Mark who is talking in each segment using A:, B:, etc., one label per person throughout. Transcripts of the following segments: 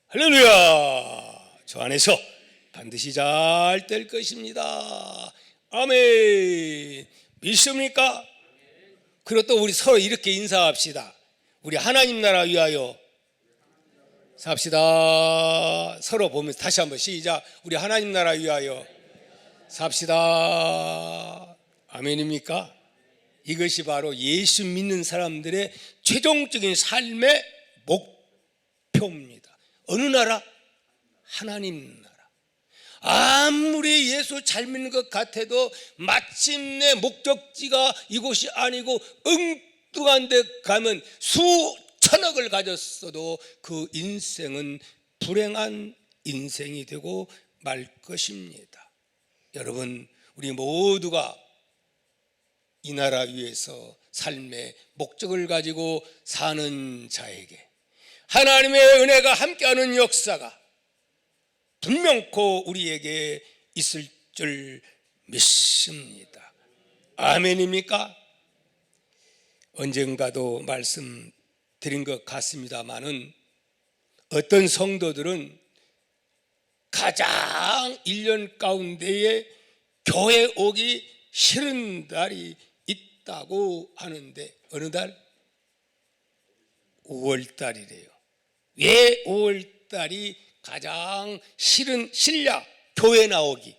A: 할렐루야! 저 안에서 반드시 잘 될 것입니다. 아멘. 믿습니까? 그리고 또 우리 서로 이렇게 인사합시다. 우리 하나님 나라 위하여 삽시다. 서로 보면서 다시 한번 시작. 우리 하나님 나라 위하여 삽시다. 아멘입니까? 이것이 바로 예수 믿는 사람들의 최종적인 삶의 목표입니다. 어느 나라? 하나님 나라. 아무리 예수 잘 믿는 것 같아도 마침내 목적지가 이곳이 아니고 엉뚱한 데 가면 수천억을 가졌어도 그 인생은 불행한 인생이 되고 말 것입니다. 여러분, 우리 모두가 이 나라 위에서 삶의 목적을 가지고 사는 자에게 하나님의 은혜가 함께하는 역사가 분명코 우리에게 있을 줄 믿습니다. 아멘입니까? 언젠가도 말씀드린 것 같습니다마는 어떤 성도들은 가장 1년 가운데에 교회 오기 싫은 달이 있다고 하는데 어느 달? 5월달이래요. 왜 5월달이 가장 싫냐? 교회 나오기.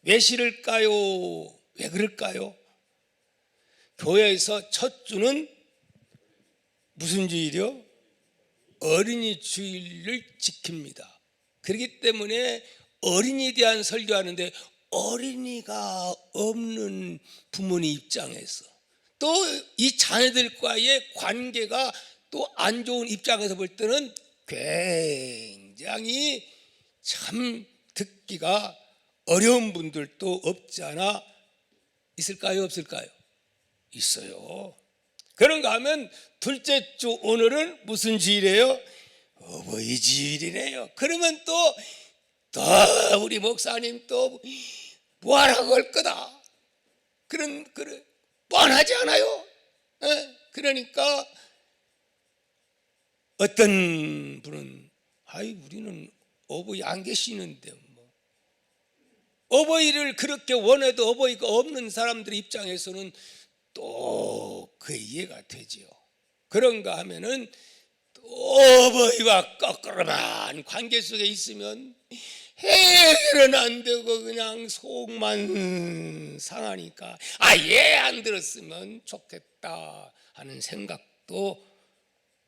A: 왜 싫을까요? 왜 그럴까요? 교회에서 첫 주는 무슨 주일이요? 어린이 주일을 지킵니다. 그렇기 때문에 어린이에 대한 설교하는데 어린이가 없는 부모님 입장에서 또 이 자녀들과의 관계가 또 안 좋은 입장에서 볼 때는 굉장히 참 듣기가 어려운 분들도 없지 않아 있을까요? 없을까요? 있어요. 그런가 하면 둘째 주 오늘은 무슨 주일이에요? 어버이 주일이네요. 그러면 또 우리 목사님 또 뭐하라고 할 거다. 그런 뻔하지 않아요? 그러니까 어떤 분은 우리는 어버이 안 계시는데 뭐. 어버이를 그렇게 원해도 어버이가 없는 사람들 입장에서는 또 그 이해가 되지요. 그런가 하면은 또 어버이와 거꾸로만 관계 속에 있으면 해결은 안 되고 그냥 속만 상하니까 아예 안 들었으면 좋겠다 하는 생각도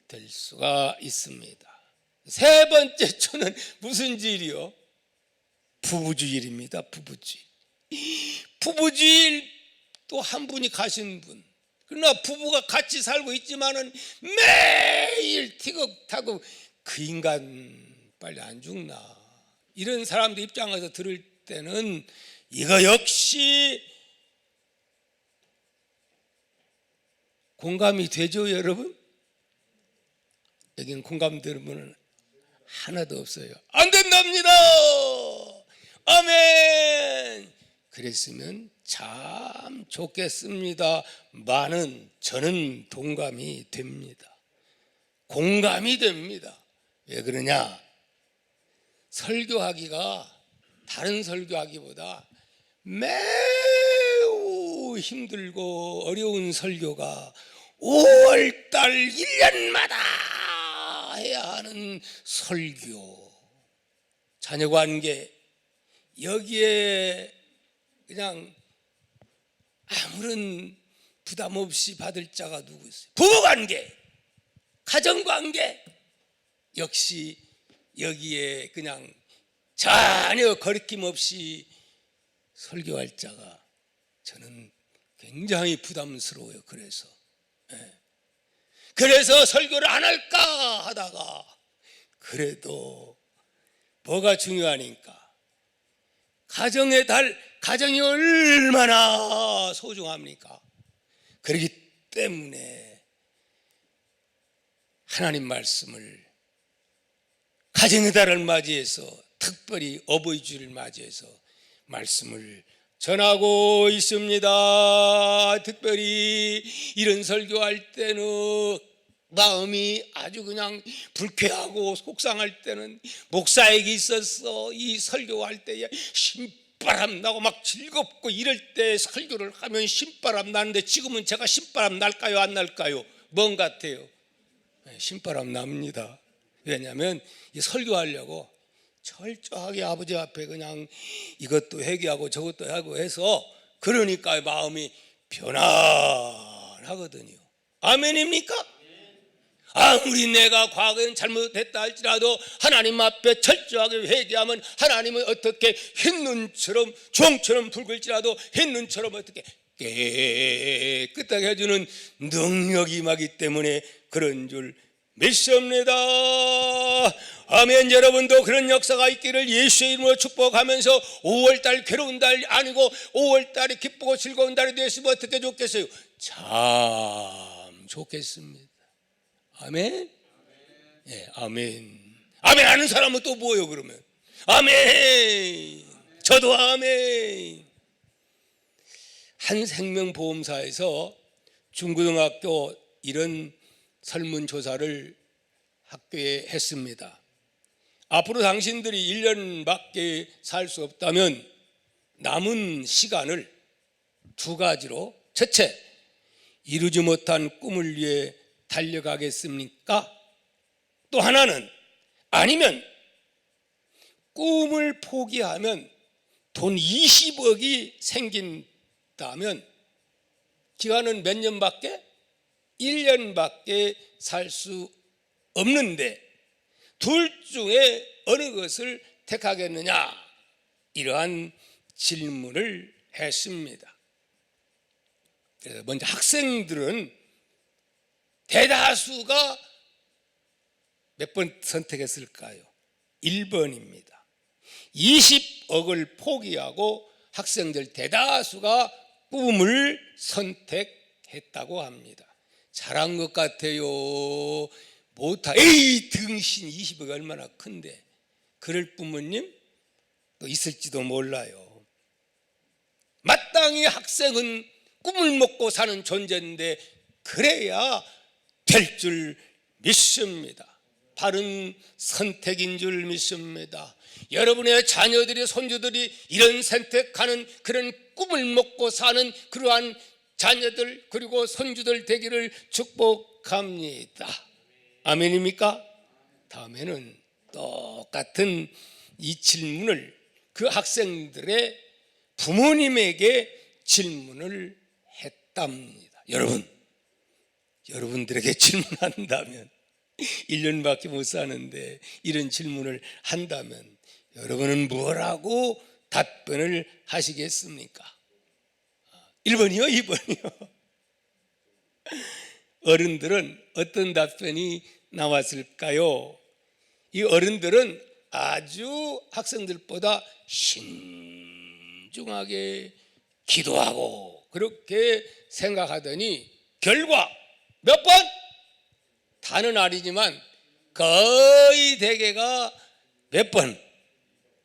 A: 될 수가 있습니다. 세 번째 주는 무슨 주일이요? 부부주일입니다. 부부주일. 부부주일 또 한 분이 가신 분. 그러나 부부가 같이 살고 있지만은 매일 티격타격 그 인간 빨리 안 죽나. 이런 사람들 입장에서 들을 때는 이거 역시 공감이 되죠, 여러분? 여기는 공감되는 분은 하나도 없어요. 안 된답니다. 아멘. 그랬으면 참 좋겠습니다만은 저는 동감이 됩니다. 공감이 됩니다. 왜 그러냐? 설교하기가 다른 설교하기보다 매우 힘들고 어려운 설교가 5월달 1년마다 해야 하는 설교, 자녀관계, 여기에 그냥 아무런 부담 없이 받을 자가 누구 있어요? 부부관계, 가정관계, 역시 여기에 그냥 전혀 거리낌 없이 설교할 자가 저는 굉장히 부담스러워요. 그래서 설교를 안 할까 하다가 그래도 뭐가 중요하니까 가정의 달, 가정이 얼마나 소중합니까? 그렇기 때문에 하나님 말씀을 가정의 달을 맞이해서 특별히 어버이 주일을 맞이해서 말씀을 전하고 있습니다. 특별히 이런 설교할 때는 마음이 아주 그냥 불쾌하고 속상할 때는 목사에게 있어서 이 설교할 때에 신바람 나고 막 즐겁고 이럴 때 설교를 하면 신바람 나는데 지금은 제가 신바람 날까요 안 날까요? 뭔 같아요? 신바람 납니다. 왜냐하면 이 설교하려고 철저하게 아버지 앞에 그냥 이것도 회개하고 저것도 하고 해서 그러니까 마음이 편안하거든요. 아멘입니까? 아무리 내가 과거엔 잘못했다 할지라도 하나님 앞에 철저하게 회개하면 하나님은 어떻게 흰눈처럼 종처럼 붉을지라도 흰눈처럼 어떻게 깨끗하게 해주는 능력이 임하기 때문에 그런 줄 믿습니다. 아멘. 여러분도 그런 역사가 있기를 예수의 이름으로 축복하면서 5월달 괴로운 달 아니고 5월달이 기쁘고 즐거운 달이 되었으면 어떻게 좋겠어요? 참 좋겠습니다. 아멘. 네, 아멘. 아멘 하는 사람은 또 뭐예요 그러면? 아멘. 저도 아멘. 한 생명보험사에서 중고등학교 이런 설문조사를 학교에 했습니다. 앞으로 당신들이 1년밖에 살 수 없다면 남은 시간을 두 가지로, 첫째, 이루지 못한 꿈을 위해 달려가겠습니까? 또 하나는 아니면 꿈을 포기하면 돈 20억이 생긴다면 기간은 몇 년밖에? 1년밖에 살 수 없는데 둘 중에 어느 것을 택하겠느냐? 이러한 질문을 했습니다. 그래서 먼저 학생들은 대다수가 몇 번 선택했을까요? 1번입니다. 20억을 포기하고 학생들 대다수가 꿈을 선택했다고 합니다. 잘한 것 같아요. 에이 등신 20억이 얼마나 큰데 그럴 부모님 또 있을지도 몰라요. 마땅히 학생은 꿈을 먹고 사는 존재인데 그래야 될 줄 믿습니다. 바른 선택인 줄 믿습니다. 여러분의 자녀들이 손주들이 이런 선택하는 그런 꿈을 먹고 사는 그러한 자녀들 그리고 손주들 되기를 축복합니다. 아멘입니까? 다음에는 똑같은 이 질문을 그 학생들의 부모님에게 질문을 했답니다. 여러분들에게 질문한다면 1년밖에 못 사는데 이런 질문을 한다면 여러분은 뭐라고 답변을 하시겠습니까? 1번이요? 2번이요? 어른들은 어떤 답변이 나왔을까요? 이 어른들은 아주 학생들보다 신중하게 기도하고 그렇게 생각하더니 결과 몇 번? 다는 아니지만 거의 대개가 몇 번?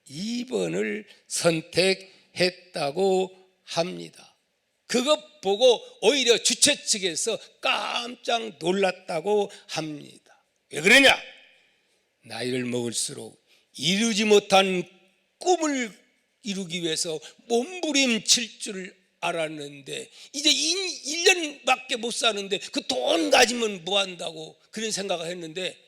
A: 2번을 선택했다고 합니다. 그것 보고 오히려 주최 측에서 깜짝 놀랐다고 합니다. 왜 그러냐? 나이를 먹을수록 이루지 못한 꿈을 이루기 위해서 몸부림칠 줄 알았는데 이제 1년밖에 못 사는데 그 돈 가지면 뭐 한다고 그런 생각을 했는데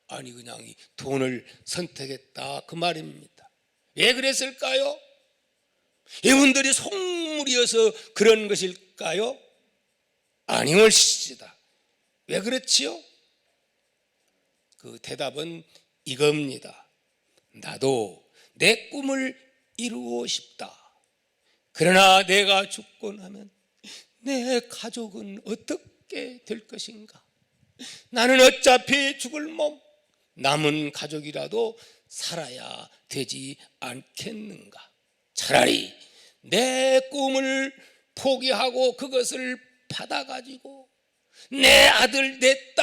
A: 아니 그냥 이 돈을 선택했다 그 말입니다. 왜 그랬을까요? 이분들이 속물이어서 그런 것일까요? 아니올시다. 왜 그렇지요? 그 대답은 이겁니다. 나도 내 꿈을 이루고 싶다. 그러나 내가 죽고 나면 내 가족은 어떻게 될 것인가? 나는 어차피 죽을 몸, 남은 가족이라도 살아야 되지 않겠는가? 차라리 내 꿈을 포기하고 그것을 받아가지고 내 아들, 내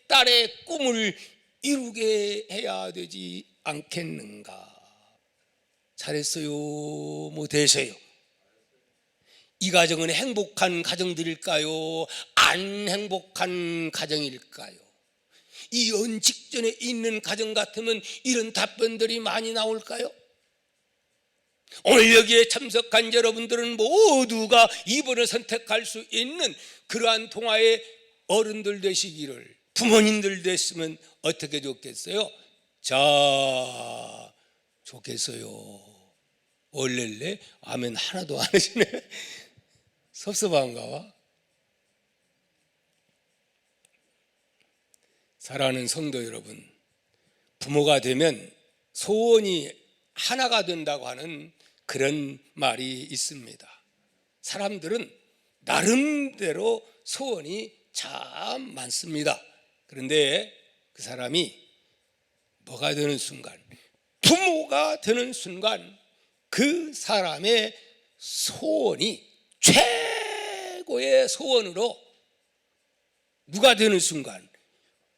A: 딸의 꿈을 이루게 해야 되지 않겠는가? 잘했어요? 못했어요? 이 가정은 행복한 가정들일까요? 안 행복한 가정일까요? 이혼 직전에 있는 가정 같으면 이런 답변들이 많이 나올까요? 오늘 여기에 참석한 여러분들은 모두가 2번을 선택할 수 있는 그러한 통화의 어른들 되시기를, 부모님들 됐으면 어떻게 좋겠어요? 자, 좋겠어요. 원래래? 아멘 하나도 안 하시네. 섭섭한가 봐. 사랑하는 성도 여러분, 부모가 되면 소원이 하나가 된다고 하는 그런 말이 있습니다. 사람들은 나름대로 소원이 참 많습니다. 그런데 그 사람이 뭐가 되는 순간, 부모가 되는 순간 그 사람의 소원이 최고의 소원으로 누가 되는 순간,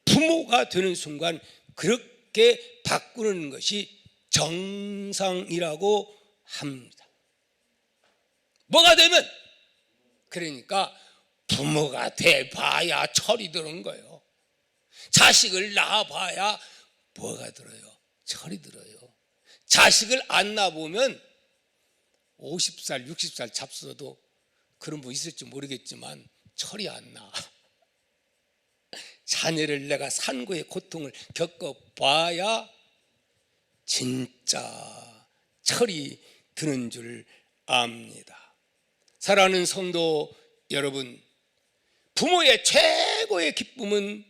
A: 부모가 되는 순간 그렇게 바꾸는 것이 정상이라고 합니다. 뭐가 되면, 그러니까 부모가 돼봐야 철이 드는 거예요. 자식을 낳아봐야 뭐가 들어요? 철이 들어요. 자식을 안 낳아보면 50살, 60살 잡숴도 그런 분 있을지 모르겠지만 철이 안 나. 자녀를 내가 산고의 고통을 겪어봐야 진짜 철이 드는 줄 압니다. 사랑하는 성도 여러분, 부모의 최고의 기쁨은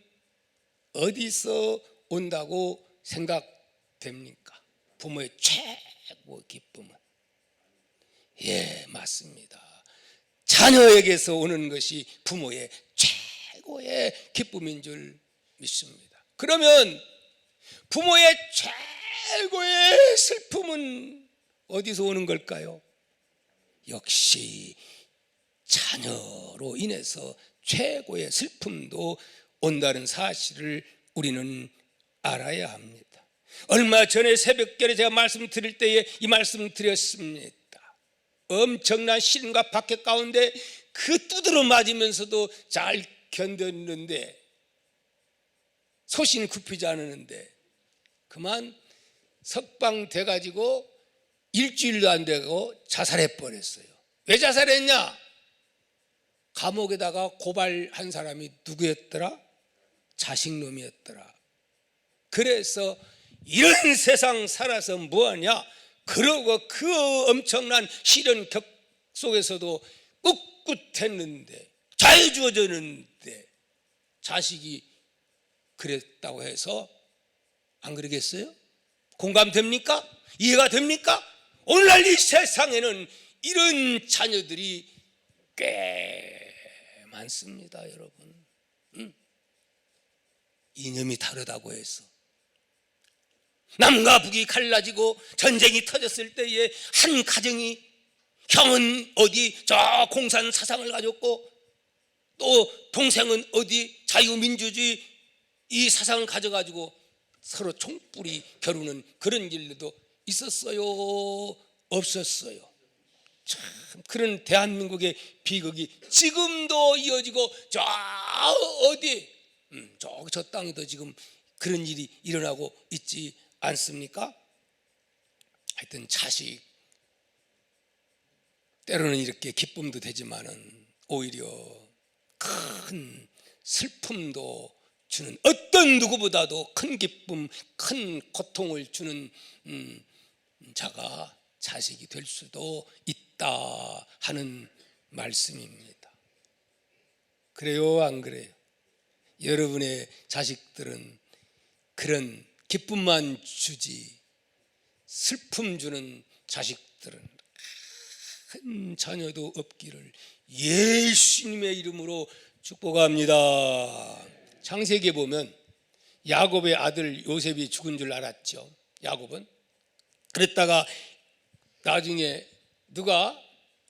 A: 어디서 온다고 생각됩니까? 부모의 최고의 기쁨은, 예, 맞습니다. 자녀에게서 오는 것이 부모의 최고의 기쁨인 줄 믿습니다. 그러면 부모의 최고의 슬픔은 어디서 오는 걸까요? 역시 자녀로 인해서 최고의 슬픔도 온다는 사실을 우리는 알아야 합니다. 얼마 전에 새벽결에 제가 말씀드릴 때에 이 말씀 드렸습니다. 엄청난 시련과 박해 가운데 그 두드러 맞으면서도 잘 견뎠는데, 소신 굽히지 않았는데 그만 석방돼 가지고 일주일도 안 되고 자살해 버렸어요. 왜 자살했냐? 감옥에다가 고발한 사람이 누구였더라? 자식놈이었더라. 그래서 이런 세상 살아서 뭐하냐? 그러고 그 엄청난 시련 속에서도 꿋꿋했는데, 자유주어졌는데 자식이 그랬다고 해서 안 그러겠어요? 공감됩니까? 이해가 됩니까? 오늘날 이 세상에는 이런 자녀들이 꽤 많습니다, 여러분. 이념이 다르다고 해서 남과 북이 갈라지고 전쟁이 터졌을 때에 한 가정이, 형은 어디 저 공산 사상을 가졌고 또 동생은 어디 자유민주주의 이 사상을 가져가지고 서로 총뿌리 겨루는 그런 일도 있었어요? 없었어요? 참 그런 대한민국의 비극이 지금도 이어지고 저 어디 저 땅에도 지금 그런 일이 일어나고 있지 않습니까? 하여튼 자식, 때로는 이렇게 기쁨도 되지만은 오히려 큰 슬픔도 주는, 어떤 누구보다도 큰 기쁨, 큰 고통을 주는 자가 자식이 될 수도 있다 하는 말씀입니다. 그래요, 안 그래요? 여러분의 자식들은 그런 기쁨만 주지 슬픔 주는 자식들은 큰 자녀도 없기를 예수님의 이름으로 축복합니다. 창세기에 보면 야곱의 아들 요셉이 죽은 줄 알았죠. 야곱은 그랬다가 나중에 누가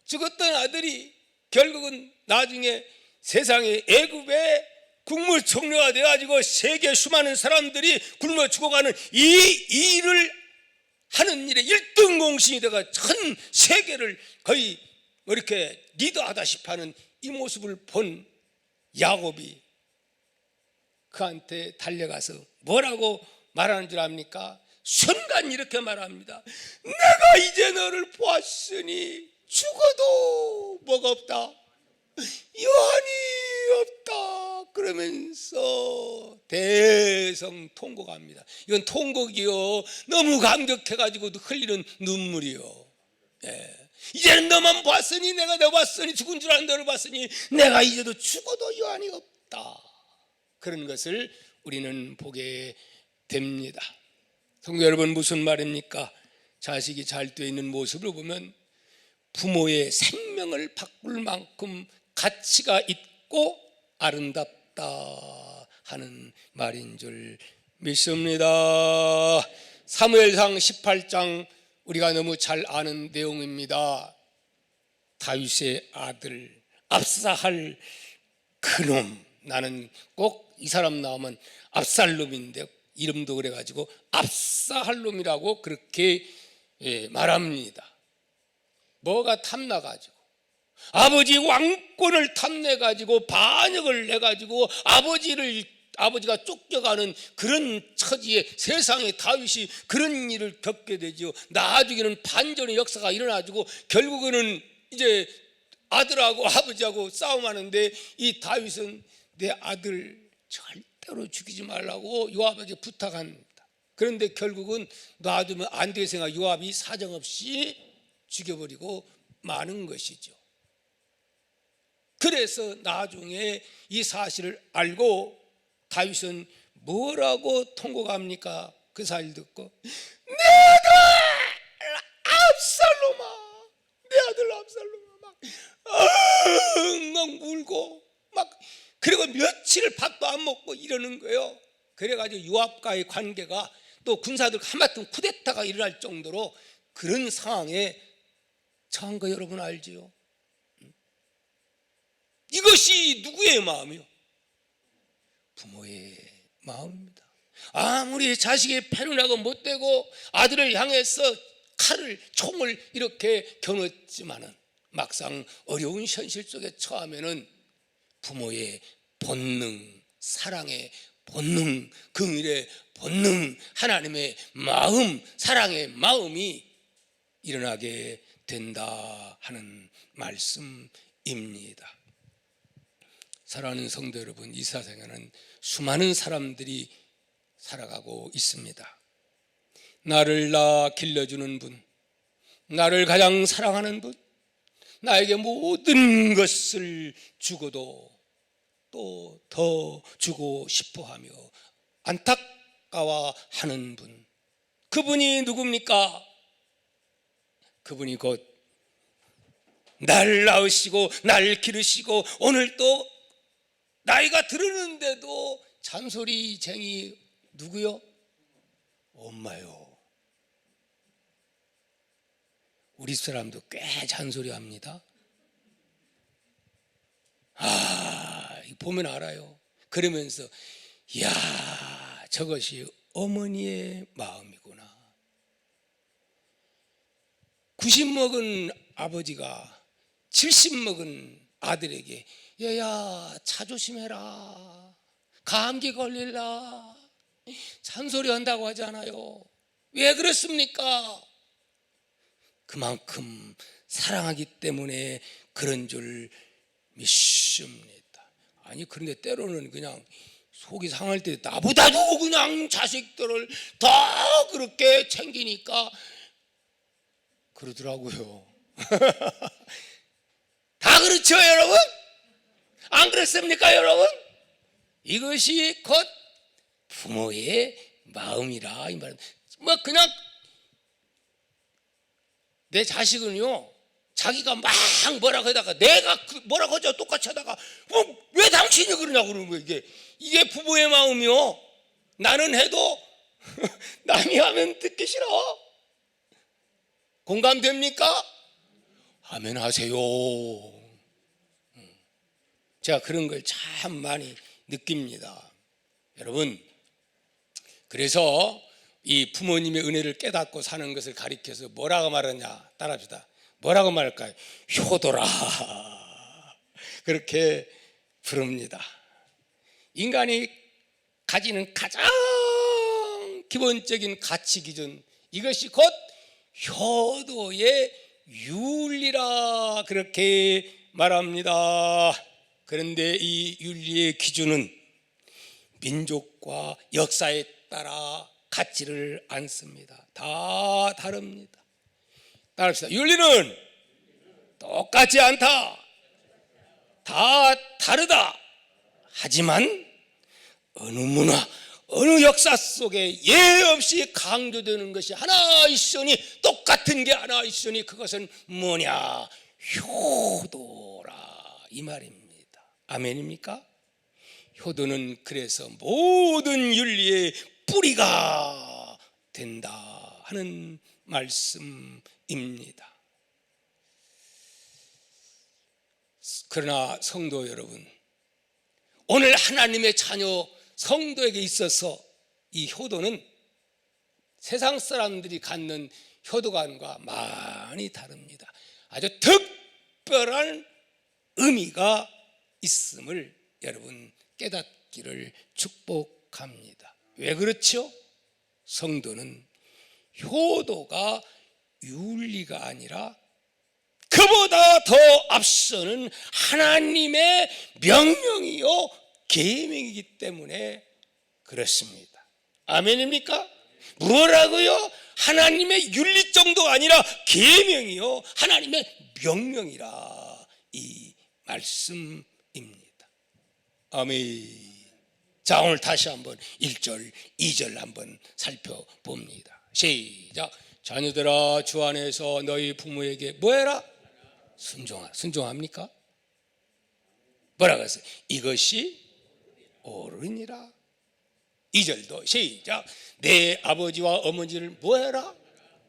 A: 죽었던 아들이 결국은 나중에 세상에 애굽의 국무총리가 돼가지고 세계 수많은 사람들이 굶어 죽어가는 이 일을 하는 일에 1등 공신이 돼가 전 세계를 거의 뭐 이렇게 리더하다시피 하는 이 모습을 본 야곱이 그한테 달려가서 뭐라고 말하는 줄 압니까? 순간 이렇게 말합니다. 내가 이제 너를 보았으니 죽어도 뭐가 없다, 여한이 없다. 그러면서 대성통곡합니다. 이건 통곡이요, 너무 감격해가지고 흘리는 눈물이요. 예. 이제는 너만 봤으니, 내가 너 봤으니, 죽은 줄 아는 너를 봤으니 내가 이제도 죽어도 여한이 없다. 그런 것을 우리는 보게 됩니다. 성도 여러분, 무슨 말입니까? 자식이 잘 되어 있는 모습을 보면 부모의 생명을 바꿀 만큼 가치가 있고 아름답다 하는 말인 줄 믿습니다. 사무엘상 18장 우리가 너무 잘 아는 내용입니다. 다윗의 아들 압사할 그놈, 나는 꼭 이 사람 나오면 압살롬인데 이름도 그래가지고 압사할롬이라고 그렇게 말합니다. 뭐가 탐나가지고 아버지 왕권을 탐내가지고 반역을 내가지고 아버지가 쫓겨가는 그런 처지에 세상에 다윗이 그런 일을 겪게 되죠. 나중에는 반전의 역사가 일어나지고 결국에는 이제 아들하고 아버지하고 싸움하는데 이 다윗은 내 아들 절대로 죽이지 말라고 요압에게 부탁합니다. 그런데 결국은 놔두면 안 될 생각 요압이 사정없이 죽여버리고 마는 것이죠. 그래서 나중에 이 사실을 알고 다윗은 뭐라고 통곡합니까? 그 사실 듣고 내 아들 압살롬아, 내 아들 압살롬아, 막 울고 막, 그리고 며칠을 밥도 안 먹고 이러는 거예요. 그래가지고 요압과의 관계가 또 군사들 하마터면 쿠데타가 일어날 정도로 그런 상황에 처한 거 여러분 알지요? 이것이 누구의 마음이요? 부모의 마음입니다. 아무리 자식의 패는라도 못되고 아들을 향해서 총을 이렇게 겨눴지만은 막상 어려운 현실 속에 처하면은 부모의 본능, 사랑의 본능, 긍휼의 본능, 하나님의 마음, 사랑의 마음이 일어나게 된다 하는 말씀입니다. 사랑하는 성도 여러분, 이 세상에는 수많은 사람들이 살아가고 있습니다. 나를 길러주는 분, 나를 가장 사랑하는 분, 나에게 모든 것을 주고도 또 더 주고 싶어하며 안타까워하는 분, 그분이 누굽니까? 그분이 곧 날 낳으시고 날 기르시고 오늘 또 나이가 들었는데도 잔소리쟁이 누구요? 엄마요. 우리 사람도 꽤 잔소리합니다. 보면 알아요. 그러면서 이야, 저것이 어머니의 마음이구나. 90 먹은 아버지가 70 먹은 아들에게 얘야, 차 조심해라, 감기 걸릴라, 잔소리 한다고 하잖아요. 왜 그렇습니까? 그만큼 사랑하기 때문에 그런 줄 믿습니다. 아니, 그런데 때로는 그냥 속이 상할 때 나보다도 그냥 자식들을 더 그렇게 챙기니까 그러더라고요. 다 그렇죠, 여러분? 안 그렇습니까, 여러분? 이것이 곧 부모의 마음이라 이 말은. 뭐 그냥 내 자식은요, 자기가 막 뭐라고 하다가 내가 뭐라고 하죠, 똑같이 하다가 왜 당신이 그러냐고 그러는 거예요. 이게 부모의 마음이요. 나는 해도 남이 하면 듣기 싫어. 공감됩니까? 아멘 하세요. 제가 그런 걸 참 많이 느낍니다. 여러분, 그래서 이 부모님의 은혜를 깨닫고 사는 것을 가리켜서 뭐라고 말하냐, 따라합시다. 뭐라고 말할까요? 효도라 그렇게 부릅니다. 인간이 가지는 가장 기본적인 가치 기준, 이것이 곧 효도의 윤리라 그렇게 말합니다. 그런데 이 윤리의 기준은 민족과 역사에 따라 같지를 않습니다. 다 다릅니다. 따릅시다. 윤리는 똑같지 않다. 다 다르다. 하지만 어느 문화, 어느 역사 속에 예 없이 강조되는 것이 하나 있으니, 똑같은 게 하나 있으니 그것은 뭐냐? 효도라 이 말입니다. 아멘입니까? 효도는 그래서 모든 윤리의 뿌리가 된다 하는 말씀입니다. 그러나 성도 여러분, 오늘 하나님의 자녀 성도에게 있어서 이 효도는 세상 사람들이 갖는 효도관과 많이 다릅니다. 아주 특별한 의미가 있음을 여러분 깨닫기를 축복합니다. 왜 그렇죠? 성도는 효도가 윤리가 아니라 그보다 더 앞서는 하나님의 명령이요 계명이기 때문에 그렇습니다. 아멘입니까? 뭐라고요? 하나님의 윤리 정도가 아니라 계명이요 하나님의 명령이라 이 말씀입니다. 아멘. 자, 오늘 다시 한번 1절 2절 한번 살펴봅니다. 시작. 자녀들아, 주 안에서 너희 부모에게 뭐해라? 순종합니까? 뭐라고 했어요? 이것이 옳으니라. 2절도 시작. 내 아버지와 어머니를 뭐해라?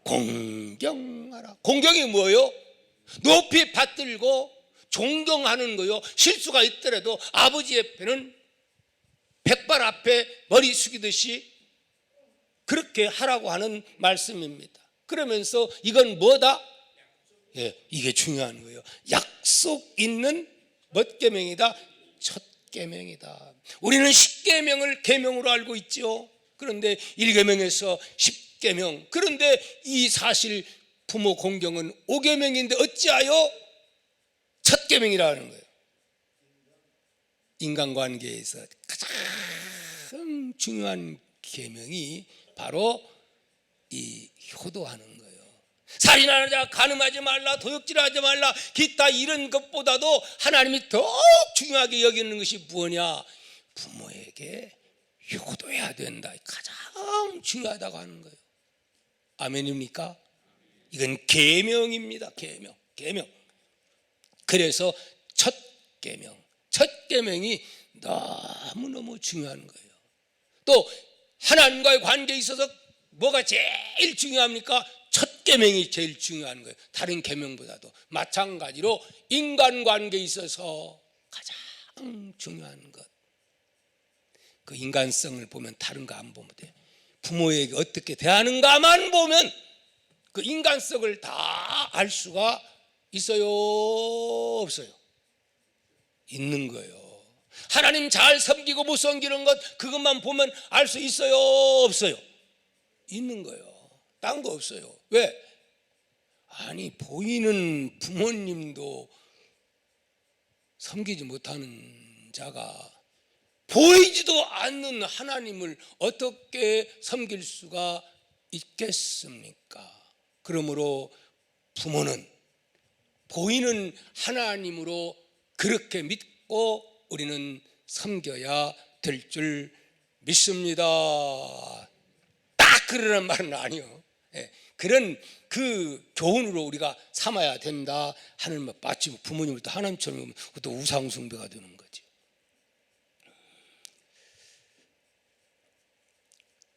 A: 공경하라. 공경이 뭐예요? 높이 받들고 존경하는 거요. 실수가 있더라도 아버지 옆에는 백발 앞에 머리 숙이듯이 그렇게 하라고 하는 말씀입니다. 그러면서 이건 뭐다? 예, 이게 중요한 거예요. 약속 있는 몇 계명이다? 첫 계명이다. 우리는 10계명을 계명으로 알고 있죠. 그런데 1계명에서 10계명. 그런데 이 사실 부모 공경은 5계명인데 어찌하여 첫 계명이라는 거예요. 인간관계에서 가장 중요한 계명이 바로 이 효도하는 거예요. 살인하지 말라, 간음하지 말라, 도둑질하지 말라, 기타 이런 것보다도 하나님이 더 중요하게 여기는 것이 뭐냐? 부모에게 효도해야 된다. 가장 중요하다고 하는 거예요. 아멘입니까? 이건 계명입니다. 계명. 그래서 첫 계명이 너무너무 중요한 거예요. 또 하나님과의 관계에 있어서 뭐가 제일 중요합니까? 첫 계명이 제일 중요한 거예요. 다른 계명보다도. 마찬가지로 인간관계에 있어서 가장 중요한 것, 그 인간성을 보면 다른 거 안 보면 돼. 부모에게 어떻게 대하는가만 보면 그 인간성을 다 알 수가 있어요, 없어요? 있는 거예요. 하나님 잘 섬기고 못 섬기는 것, 그것만 보면 알 수 있어요, 없어요? 있는 거예요. 딴 거 없어요. 왜? 아니, 보이는 부모님도 섬기지 못하는 자가 보이지도 않는 하나님을 어떻게 섬길 수가 있겠습니까? 그러므로 부모는 보이는 하나님으로 그렇게 믿고 우리는 섬겨야 될 줄 믿습니다. 딱 그러는 말은 아니요. 그런 그 교훈으로 우리가 삼아야 된다 하는 말. 마치 부모님을 또 하나님처럼 또 우상숭배가 되는 거지.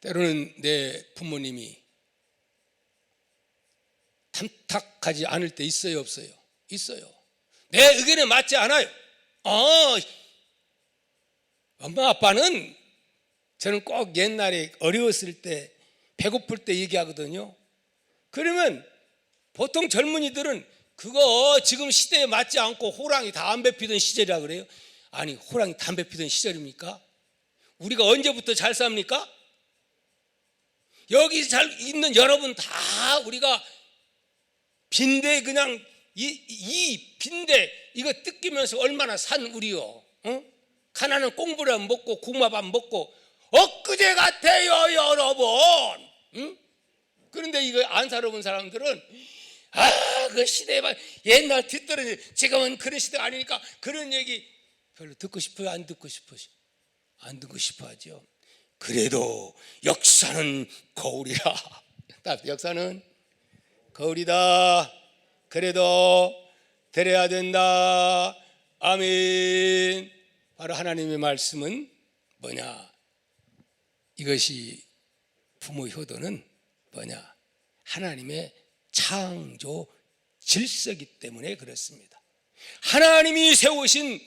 A: 때로는 내 부모님이 탐탁하지 않을 때 있어요, 없어요? 있어요. 내 의견에 맞지 않아요. 엄마 아빠는, 저는 꼭 옛날에 어려웠을 때 배고플 때 얘기하거든요. 그러면 보통 젊은이들은 그거 지금 시대에 맞지 않고 호랑이 담배 피던 시절이라 그래요? 아니, 호랑이 담배 피던 시절입니까? 우리가 언제부터 잘 삽니까? 여기 잘 있는 여러분 다 우리가 빈대 그냥 이 빈대 이거 뜯기면서 얼마나 산 우리요. 응? 가난한 꽁부리 먹고 국마밥 먹고 엊그제 같아요 여러분. 응? 그런데 이거 안 살아본 사람들은 그 시대에 옛날 뒤떨어지 지금은 그런 시대가 아니니까 그런 얘기 별로 듣고 싶어요? 안 듣고 싶어요? 안 듣고 싶어 하죠. 그래도 역사는 거울이라. 역사는 거울이다. 그래도 데려야 된다. 아멘. 바로 하나님의 말씀은 뭐냐? 이것이 부모 효도는 뭐냐? 하나님의 창조 질서이기 때문에 그렇습니다. 하나님이 세우신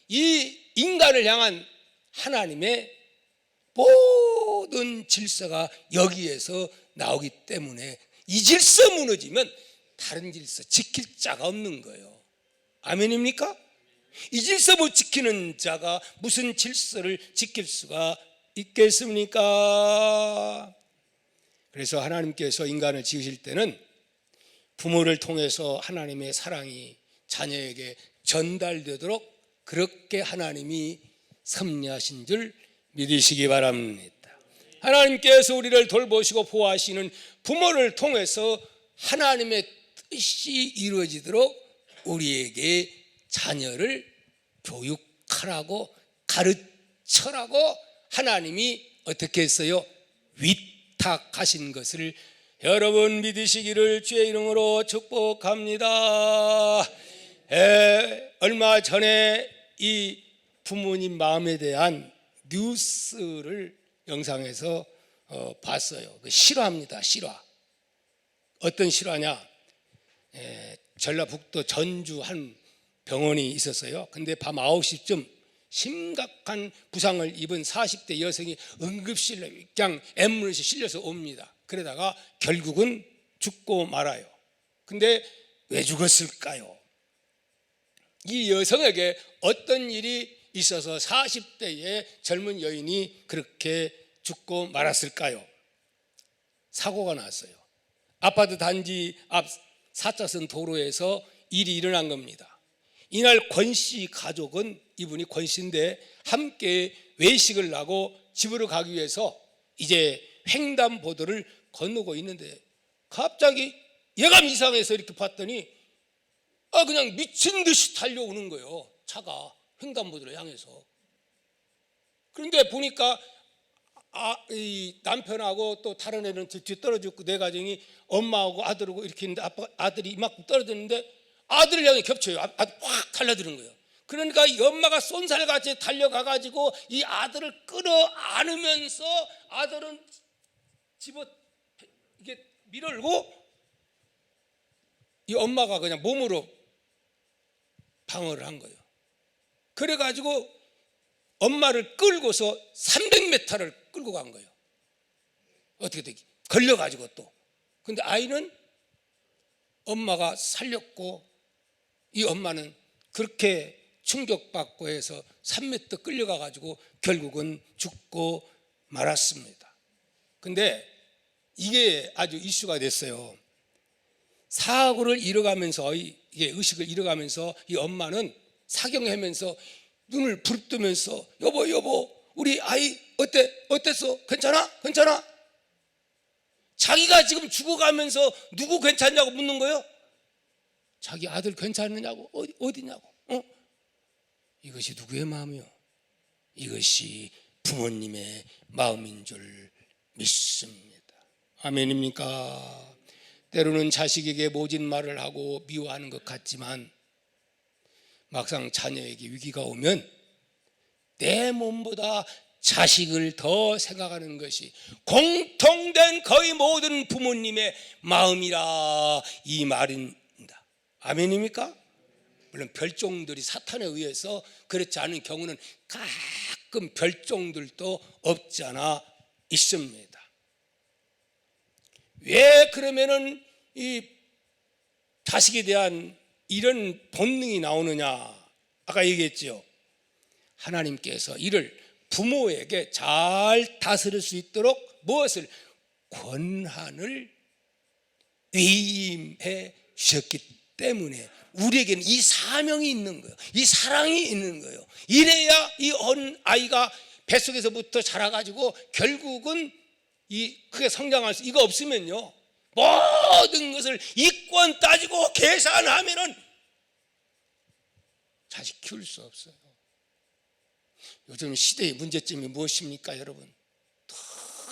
A: 이 인간을 향한 하나님의 모든 질서가 여기에서 나오기 때문에 이 질서 무너지면 다른 질서 지킬 자가 없는 거예요. 아멘입니까? 이 질서 못 지키는 자가 무슨 질서를 지킬 수가 있겠습니까? 그래서 하나님께서 인간을 지으실 때는 부모를 통해서 하나님의 사랑이 자녀에게 전달되도록 그렇게 하나님이 섭리하신 줄 믿으시기 바랍니다. 하나님께서 우리를 돌보시고 보호하시는 부모를 통해서 하나님의 뜻이 이루어지도록 우리에게 자녀를 교육하라고 가르쳐라고 하나님이 어떻게 했어요? 위탁하신 것을 여러분 믿으시기를 주의 이름으로 축복합니다. 얼마 전에 이 부모님 마음에 대한 뉴스를 영상에서 봤어요. 실화입니다. 실화. 어떤 실화냐? 전라북도 전주 한 병원이 있었어요. 근데 밤 9시쯤 심각한 부상을 입은 40대 여성이 응급실로 그냥 앰뷸런스에 실려서 옵니다. 그러다가 결국은 죽고 말아요. 근데 왜 죽었을까요? 이 여성에게 어떤 일이 있어서 40대의 젊은 여인이 그렇게 죽고 말았을까요? 사고가 났어요. 아파트 단지 앞 4차선 도로에서 일이 일어난 겁니다. 이날 권 씨 가족은, 이분이 권 씨인데 함께 외식을 하고 집으로 가기 위해서 이제 횡단보도를 건너고 있는데 갑자기 예감 이상해서 이렇게 봤더니 그냥 미친 듯이 달려오는 거예요. 차가 횡단보도를 향해서. 그런데 보니까 이 남편하고 또 다른 애는 뒤떨어졌고 내 가정이 엄마하고 아들하고 이렇게 있는데 아들이 이만큼 떨어졌는데 아들을 향해 겹쳐요. 아들 확 달려드는 거예요. 그러니까 이 엄마가 쏜살같이 달려가가지고 이 아들을 끌어안으면서 아들은 집어 이게 밀어올고 이 엄마가 그냥 몸으로 방어를 한 거예요. 그래가지고 엄마를 끌고서 300m를 끌고 간 거예요. 어떻게 되기? 걸려가지고 또. 근데 아이는 엄마가 살렸고 이 엄마는 그렇게 충격받고 해서 3m 끌려가가지고 결국은 죽고 말았습니다. 근데 이게 아주 이슈가 됐어요. 사고를 잃어가면서 이게 의식을 잃어가면서 이 엄마는 사경하면서 눈을 부릅뜨면서 여보 우리 아이 어땠어? 괜찮아? 자기가 지금 죽어가면서 누구 괜찮냐고 묻는 거예요. 자기 아들 괜찮느냐고 어디냐고. 이것이 누구의 마음이요? 이것이 부모님의 마음인 줄 믿습니다. 아멘입니까? 때로는 자식에게 모진 말을 하고 미워하는 것 같지만 막상 자녀에게 위기가 오면 내 몸보다 자식을 더 생각하는 것이 공통된 거의 모든 부모님의 마음이라 이 말입니다. 아멘입니까? 물론 별종들이 사탄에 의해서 그렇지 않은 경우는 가끔 별종들도 없지 않아 있습니다. 왜 그러면은 이 자식에 대한 이런 본능이 나오느냐? 아까 얘기했죠. 하나님께서 이를 부모에게 잘 다스릴 수 있도록 무엇을? 권한을 위임해 주셨기 때문에 우리에게는 이 사명이 있는 거예요. 이 사랑이 있는 거예요. 이래야 이 어린 아이가 뱃속에서부터 자라가지고 결국은 이 크게 성장할 수, 이거 없으면요 모든 것을 이권 따지고 계산하면은 자식 키울 수 없어요. 요즘 시대의 문제점이 무엇입니까, 여러분?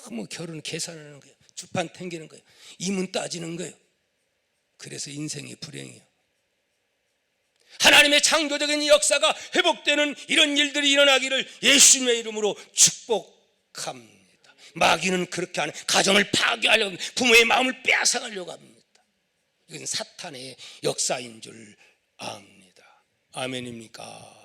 A: 너무 결혼 계산하는 거예요. 주판 탱기는 거예요. 이문 따지는 거예요. 그래서 인생이 불행해요. 하나님의 창조적인 역사가 회복되는 이런 일들이 일어나기를 예수님의 이름으로 축복합니다. 마귀는 그렇게 하는, 가정을 파괴하려고, 부모의 마음을 빼앗아가려고 합니다. 이건 사탄의 역사인 줄 압니다. 아멘입니까?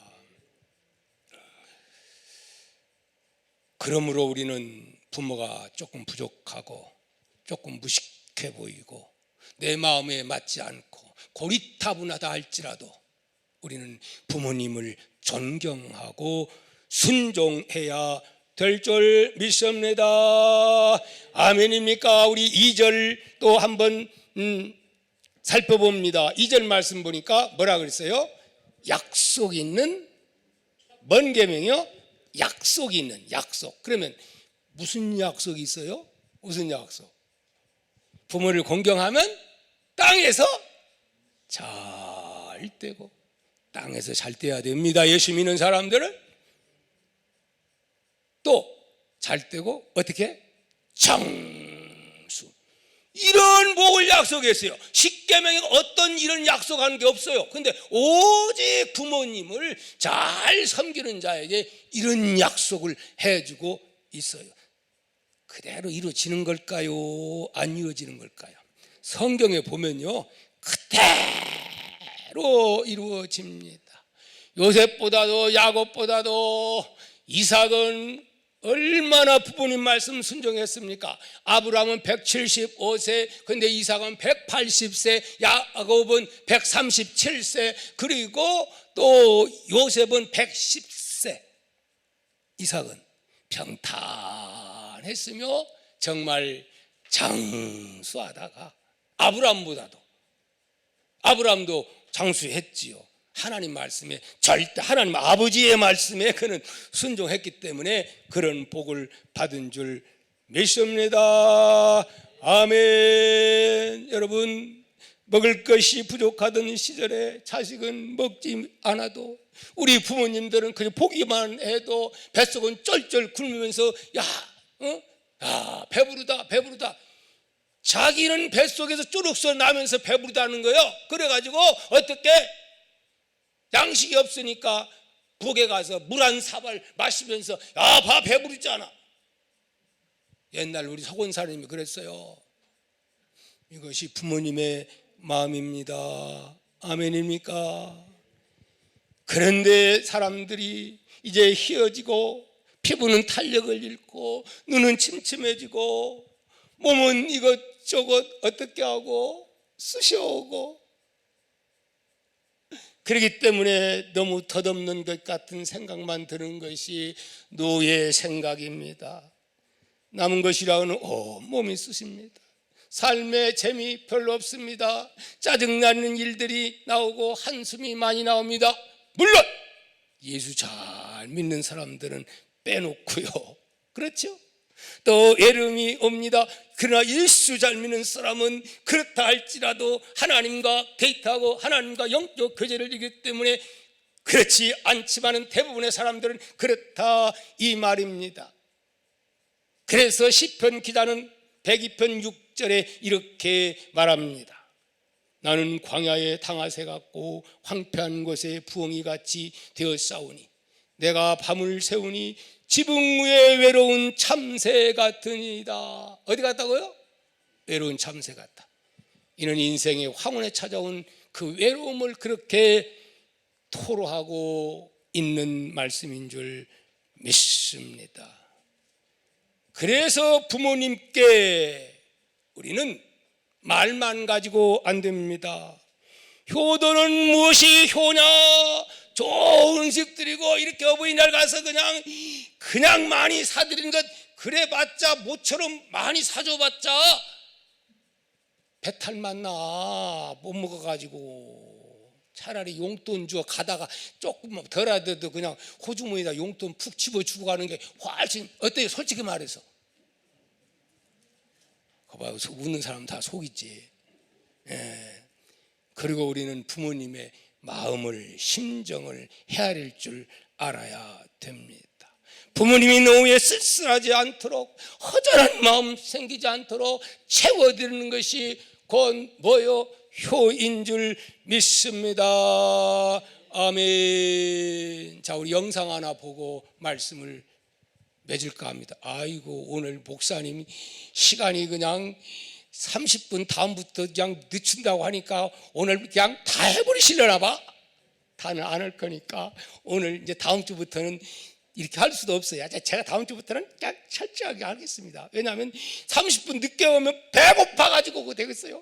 A: 그러므로 우리는 부모가 조금 부족하고 조금 무식해 보이고 내 마음에 맞지 않고 고리타분하다 할지라도 우리는 부모님을 존경하고 순종해야 될 줄 믿습니다. 아멘입니까? 우리 2절 또 한번 살펴봅니다. 2절 말씀 보니까 뭐라 그랬어요? 약속 있는, 뭔 계명이요? 약속이 있는, 약속. 그러면 무슨 약속이 있어요? 무슨 약속? 부모를 공경하면 땅에서 잘 되고, 땅에서 잘 돼야 됩니다. 예수 믿는 사람들은 또 잘 되고 어떻게? 장수. 이런 복을 약속했어요. 십계명에 어떤 이런 약속하는 게 없어요. 근데 오직 부모님을 잘 섬기는 자에게 이런 약속을 해주고 있어요. 그대로 이루어지는 걸까요? 안 이루어지는 걸까요? 성경에 보면요, 그대로 이루어집니다. 요셉보다도 야곱보다도 이삭은 얼마나 부모님 말씀 순종했습니까? 아브라함은 175세, 근데 이삭은 180세, 야곱은 137세, 그리고 또 요셉은 110세. 이삭은 평탄했으며 정말 장수하다가 아브라함도 장수했지요. 하나님 말씀에 절대, 하나님 아버지의 말씀에 그는 순종했기 때문에 그런 복을 받은 줄 믿습니다. 아멘. 여러분, 먹을 것이 부족하던 시절에 자식은 먹지 않아도 우리 부모님들은 그냥 보기만 해도 뱃속은 쩔쩔 굶으면서 배부르다. 자기는 뱃속에서 쭈룩서 나면서 배부르다는 거예요. 그래가지고 어떻게 양식이 없으니까 북에 가서 물 한 사발 마시면서 봐 배부르잖아. 옛날 우리 서곤사님이 그랬어요. 이것이 부모님의 마음입니다. 아멘입니까? 그런데 사람들이 이제 희어지고 피부는 탄력을 잃고 눈은 침침해지고 몸은 이것저것 어떻게 하고 쑤셔오고, 그렇기 때문에 너무 덧없는 것 같은 생각만 드는 것이 노예 생각입니다. 남은 것이라고는 몸이 쑤십니다. 삶에 재미 별로 없습니다. 짜증나는 일들이 나오고 한숨이 많이 나옵니다. 물론 예수 잘 믿는 사람들은 빼놓고요, 그렇죠? 또 외로움이 옵니다. 그러나 예수 잘 믿는 사람은 그렇다 할지라도 하나님과 데이트하고 하나님과 영적 교제를 이기 때문에 그렇지 않지만은 대부분의 사람들은 그렇다 이 말입니다. 그래서 시편 기자는 102편 6절에 이렇게 말합니다. 나는 광야의 당아새 같고 황폐한 곳에 부엉이 같이 되었사오니 내가 밤을 새우니 지붕 위에 외로운 참새 같으니이다. 어디 같다고요? 외로운 참새 같다. 이는 인생의 황혼에 찾아온 그 외로움을 그렇게 토로하고 있는 말씀인 줄 믿습니다. 그래서 부모님께 우리는 말만 가지고 안 됩니다. 효도는 무엇이 효냐? 좋은 음식 드리고 이렇게 어버이날 가서 그냥 많이 사드리는 것, 그래봤자 모처럼 많이 사줘봤자 배탈 나 못 먹어가지고. 차라리 용돈 주어 가다가 조금 덜하더라도 그냥 호주머니에다 용돈 푹 집어주고 가는 게 훨씬 어때요? 솔직히 말해서. 거봐요, 웃는 사람 다 속이지. 예. 그리고 우리는 부모님의 마음을, 심정을 헤아릴 줄 알아야 됩니다. 부모님이 노후에 쓸쓸하지 않도록, 허전한 마음 생기지 않도록 채워드리는 것이 곧 뭐요? 효인 줄 믿습니다. 아멘. 자, 우리 영상 하나 보고 말씀을 맺을까 합니다. 아이고, 오늘 목사님이 시간이 그냥 30분 다음부터 그냥 늦춘다고 하니까 오늘 그냥 다 해버리시려나 봐. 다는 안 할 거니까 오늘 이제 다음 주부터는 이렇게 할 수도 없어요. 제가 다음 주부터는 그냥 철저하게 하겠습니다. 왜냐하면 30분 늦게 오면 배고파가지고 그거 되겠어요.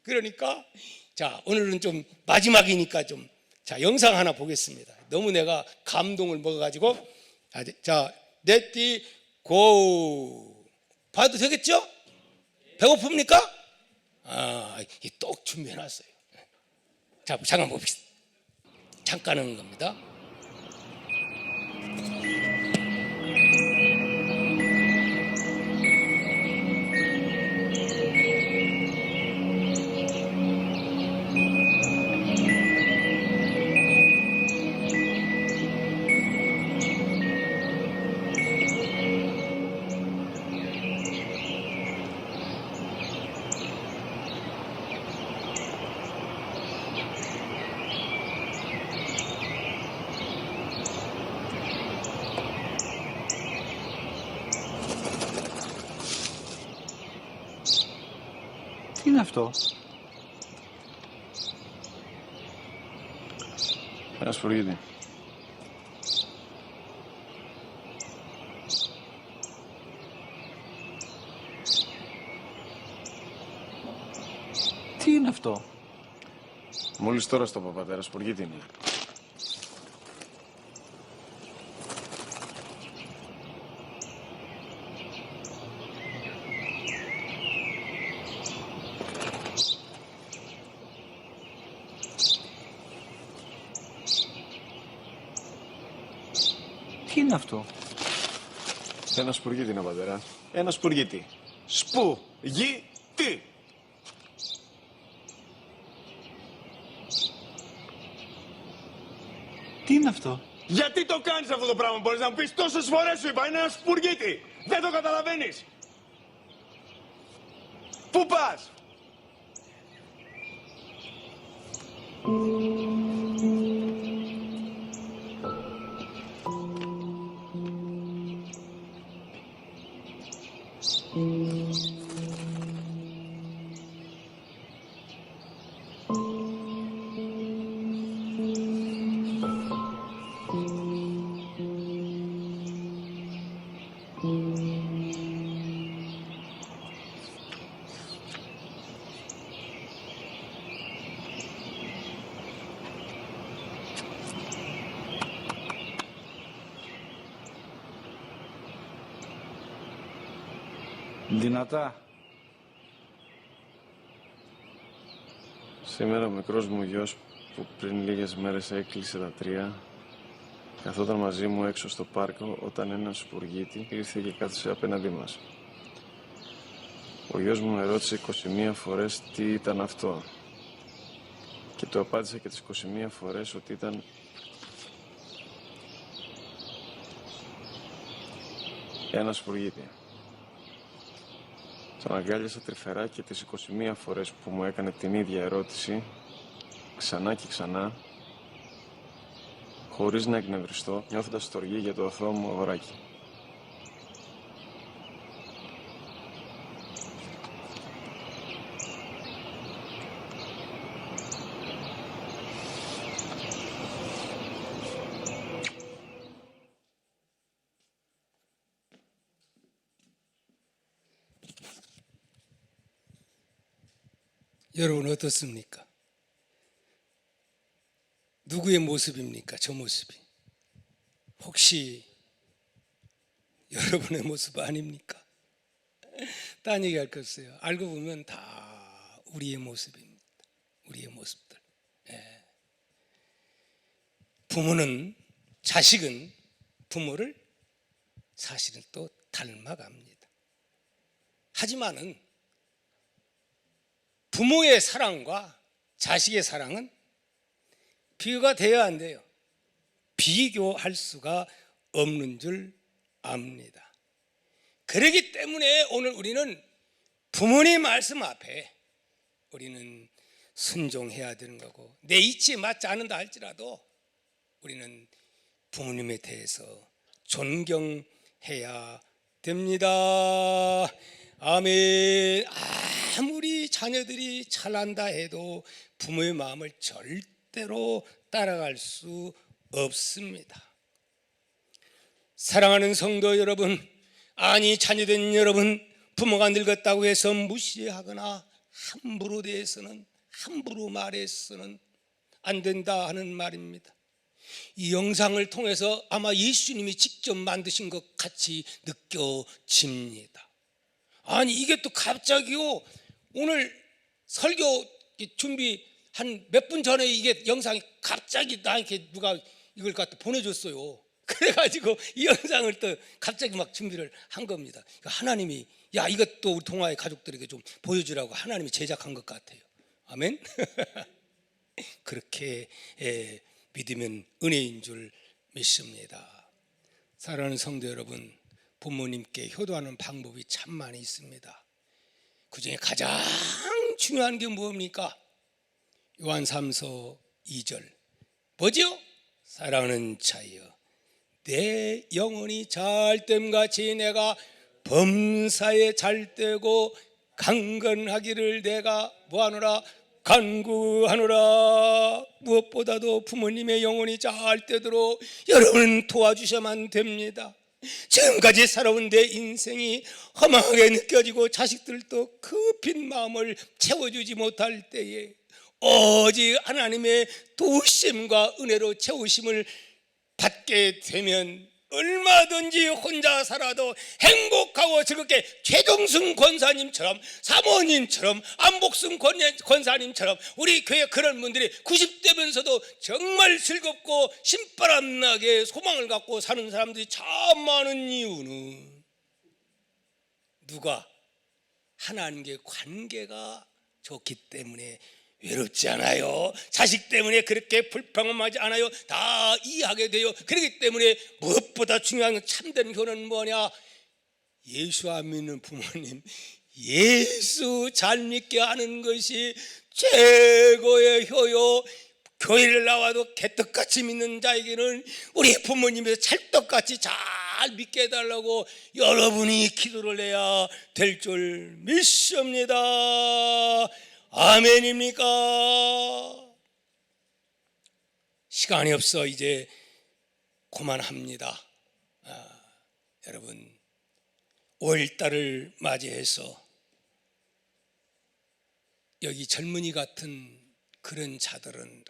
A: 그러니까 자, 오늘은 좀 마지막이니까 좀, 자, 영상 하나 보겠습니다. 너무 내가 감동을 먹어가지고. 자, 레디 고. 봐도 되겠죠? 배고픕니까? 똑 준비해놨어요. 자, 잠깐 봅시다. 잠깐 하는 겁니다.
B: Τι είναι αυτό?
C: Ένα σπουργίτι.
B: Τι είναι αυτό?
C: Μόλις τώρα στο παπατέρα, σπουργίτι είναι.
B: Τι είναι αυτό?
C: Ένα σπουργίτι είναι, πατέρα. Ένα σπουργίτι. Σπου-γι-τι.
B: Τι είναι αυτό?
C: Γιατί το κάνεις αυτό το πράγμα, μπορείς να μου πεις? Τόσες φορές σου είπα, είναι ένα σπουργίτι. Δεν το καταλαβαίνεις. Πού πας?
B: Δυνατά.
C: Σήμερα ο μικρός μου γιος που πριν λίγες μέρες έκλεισε τα 3 καθόταν μαζί μου έξω στο πάρκο όταν ένας σπουργίτη ήρθε και κάθισε απέναντί μας. Ο γιος μου με ρώτησε 21 φορές τι ήταν αυτό και του απάντησα και τις 21 φορές ότι ήταν ένα σπουργίτη. Τον αγκάλιασα τρυφερά και τις 21 φορές που μου έκανε την ίδια ερώτηση, ξανά και ξανά, χωρίς να εκνευριστώ, νιώθοντας στοργή για το αθώο μου αγοράκι.
A: 여러분 어떻습니까? 누구의 모습입니까? 저 모습이 혹시 여러분의 모습 아닙니까? 딴 얘기 할 거 없어요. 알고 보면 다 우리의 모습입니다. 우리의 모습들. 부모는, 자식은 부모를 사실은 또 닮아갑니다. 하지만은 부모의 사랑과 자식의 사랑은 비교가 돼야 안 돼요. 비교할 수가 없는 줄 압니다. 그렇기 때문에 오늘 우리는 부모님 말씀 앞에 우리는 순종해야 되는 거고, 내 이치에 맞지 않는다 할지라도 우리는 부모님에 대해서 존경해야 됩니다. 아멘. 아무리 자녀들이 잘난다 해도 부모의 마음을 절대로 따라갈 수 없습니다. 사랑하는 성도 여러분, 아니 자녀된 여러분, 부모가 늙었다고 해서 무시하거나 함부로 말해서는 안 된다 하는 말입니다. 이 영상을 통해서 아마 예수님이 직접 만드신 것 같이 느껴집니다. 아니 이게 또 갑자기요, 오늘 설교 준비 한 몇 분 전에 이게 영상이 갑자기 나에게 누가 이걸 갖다 보내줬어요. 그래가지고 이 영상을 또 갑자기 막 준비를 한 겁니다. 하나님이 야 이것도 우리 동아의 가족들에게 좀 보여주라고 하나님이 제작한 것 같아요. 아멘. 그렇게 믿으면 은혜인 줄 믿습니다. 사랑하는 성도 여러분, 부모님께 효도하는 방법이 참 많이 있습니다. 그 중에 가장 중요한 게 뭡니까? 요한 3서 2절 뭐죠? 사랑하는 자여, 내 영혼이 잘됨같이 내가 범사에 잘되고 강건하기를 내가 뭐하노라? 간구하노라. 무엇보다도 부모님의 영혼이 잘되도록 여러분은 도와주셔야만 됩니다. 지금까지 살아온 내 인생이 허망하게 느껴지고 자식들도 그 빈 마음을 채워주지 못할 때에 오직 하나님의 도우심과 은혜로 채우심을 받게 되면 얼마든지 혼자 살아도 행복하고 즐겁게 최종순 권사님처럼, 사모님처럼, 안복순 권사님처럼 우리 교회 그런 분들이 90대면서도 정말 즐겁고 신바람나게 소망을 갖고 사는 사람들이 참 많은 이유는 누가? 하나님과의 관계가 좋기 때문에 외롭지 않아요. 자식 때문에 그렇게 불평하지 않아요. 다 이해하게 돼요. 그렇기 때문에 무엇보다 중요한 건 참된 효는 뭐냐? 예수 안 믿는 부모님, 예수 잘 믿게 하는 것이 최고의 효요. 교회를 나와도 개떡같이 믿는 자에게는 우리 부모님에서 찰떡같이 잘 믿게 해달라고 여러분이 기도를 해야 될 줄 믿습니다. 아멘입니까? 시간이 없어 이제 그만합니다. 여러분 5월달을 맞이해서 여기 젊은이 같은 그런 자들은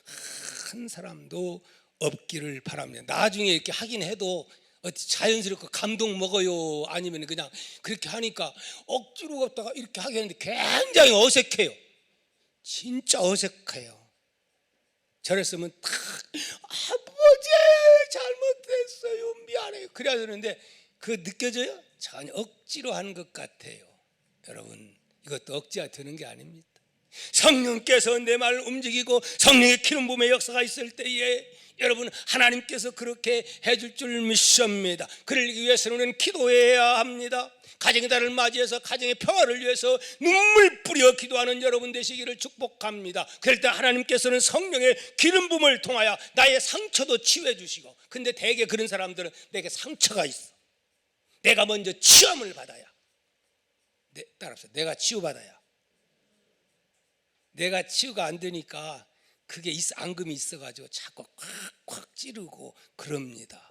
A: 한 사람도 없기를 바랍니다. 나중에 이렇게 하긴 해도 자연스럽게 감동 먹어요. 아니면 그냥 그렇게 하니까 억지로 갖다가 이렇게 하게 하는데 굉장히 어색해요. 진짜 어색해요. 저랬으면 탁 아버지 잘못했어요 미안해요 그래야 되는데 그 느껴져요? 전혀 억지로 하는 것 같아요. 여러분 이것도 억지가 되는 게 아닙니다. 성령께서 내 말을 움직이고 성령의 기름 부음의 역사가 있을 때에 여러분 하나님께서 그렇게 해줄 줄 믿습니다. 그러기 위해서는 우리는 기도해야 합니다. 가정의 달을 맞이해서 가정의 평화를 위해서 눈물 뿌려 기도하는 여러분 되시기를 축복합니다. 그럴 때 하나님께서는 성령의 기름 부음을 통하여 나의 상처도 치유해 주시고, 근데 대개 그런 사람들은 내게 상처가 있어. 내가 먼저 치유함을 받아야, 따라합시다. 내가 치유받아야. 내가 치유가 안 되니까 그게 앙금이 있어가지고 자꾸 콱콱 찌르고 그럽니다.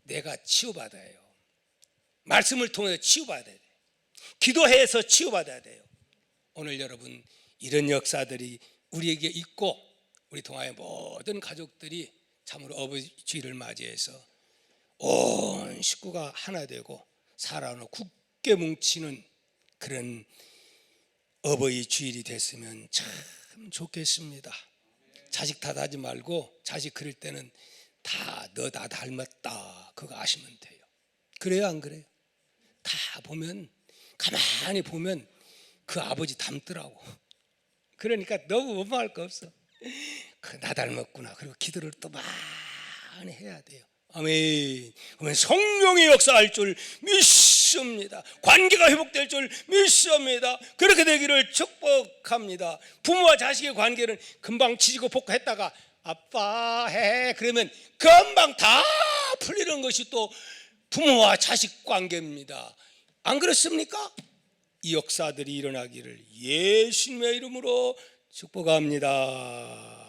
A: 내가 치유받아야 해요. 말씀을 통해서 치유받아야 돼요. 기도해서 치유받아야 돼요. 오늘 여러분 이런 역사들이 우리에게 있고 우리 동아의 모든 가족들이 참으로 어버이 주일을 맞이해서 온 식구가 하나 되고 사랑으로 굳게 뭉치는 그런 어버이 주일이 됐으면 참 좋겠습니다. 자식 탓하지 말고 자식 그릴 때는 다 너 나 닮았다 그거 아시면 돼요. 그래요 안 그래요? 다 보면 가만히 보면 그 아버지 닮더라고. 그러니까 너무 원망할 거 없어. 그 나 닮았구나. 그리고 기도를 또 많이 해야 돼요. 아멘. 그러면 성령의 역사할 줄 믿습니다. 관계가 회복될 줄 믿습니다. 그렇게 되기를 축복합니다. 부모와 자식의 관계는 금방 치지고 볶아했다가 아빠 해 그러면 금방 다 풀리는 것이 또 부모와 자식 관계입니다. 안 그렇습니까? 이 역사들이 일어나기를 예수님의 이름으로 축복합니다.